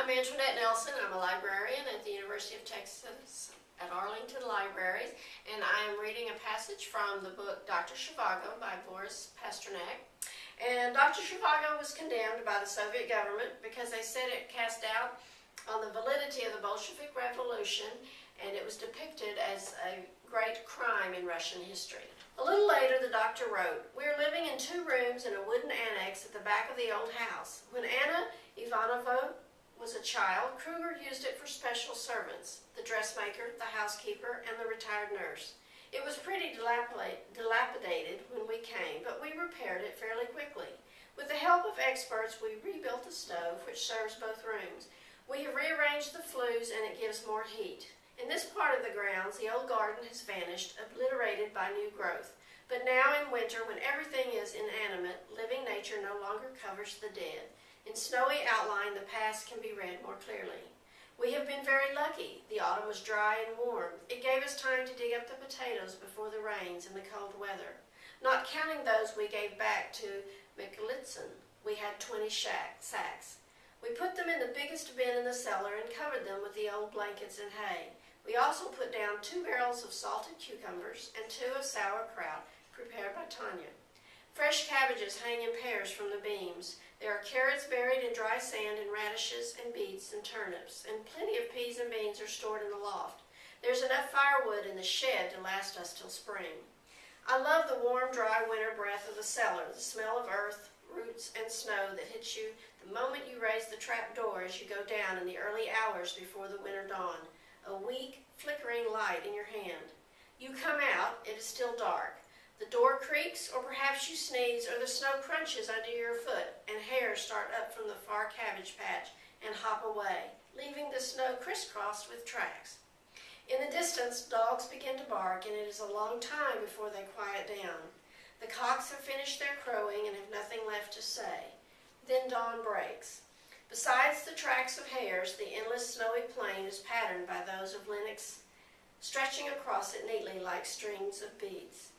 I'm Antoinette Nelson. I'm a librarian at the University of Texas at Arlington Libraries, and I am reading a passage from the book Dr. Zhivago by Boris Pasternak. And Dr. Zhivago was condemned by the Soviet government because they said it cast doubt on the validity of the Bolshevik Revolution, and it was depicted as a great crime in Russian history. A little later, the doctor wrote, "We are living in 2 rooms in a wooden annex at the back of the old house. When Anna Ivanovna was a child, Kruger used it for special servants, the dressmaker, the housekeeper, and the retired nurse. It was pretty dilapidated when we came, but we repaired it fairly quickly. With the help of experts, we rebuilt the stove, which serves both rooms. We have rearranged the flues, and it gives more heat. In this part of the grounds, the old garden has vanished, obliterated by new growth. But now in winter, when everything is inanimate, living nature no longer covers the dead. In snowy outline, the past can be read more clearly. We have been very lucky. The autumn was dry and warm. It gave us time to dig up the potatoes before the rains and the cold weather. Not counting those we gave back to Mikulitsin, we had 20 sacks. We put them in the biggest bin in the cellar and covered them with the old blankets and hay. We also put down 2 barrels of salted cucumbers and 2 of sauerkraut prepared by Tanya. Fresh cabbages hang in pairs from the beams. There are carrots buried in dry sand and radishes and beets and turnips, and plenty of peas and beans are stored in the loft. There's enough firewood in the shed to last us till spring. I love the warm, dry winter breath of the cellar, the smell of earth, roots, and snow that hits you the moment you raise the trap door as you go down in the early hours before the winter dawn, a weak, flickering light in your hand. You come out, it is still dark. The door creaks, or perhaps you sneeze, or the snow crunches under your foot, and hares start up from the far cabbage patch and hop away, leaving the snow crisscrossed with tracks. In the distance, dogs begin to bark, and it is a long time before they quiet down. The cocks have finished their crowing and have nothing left to say. Then dawn breaks. Besides the tracks of hares, the endless snowy plain is patterned by those of lynx, stretching across it neatly like strings of beads.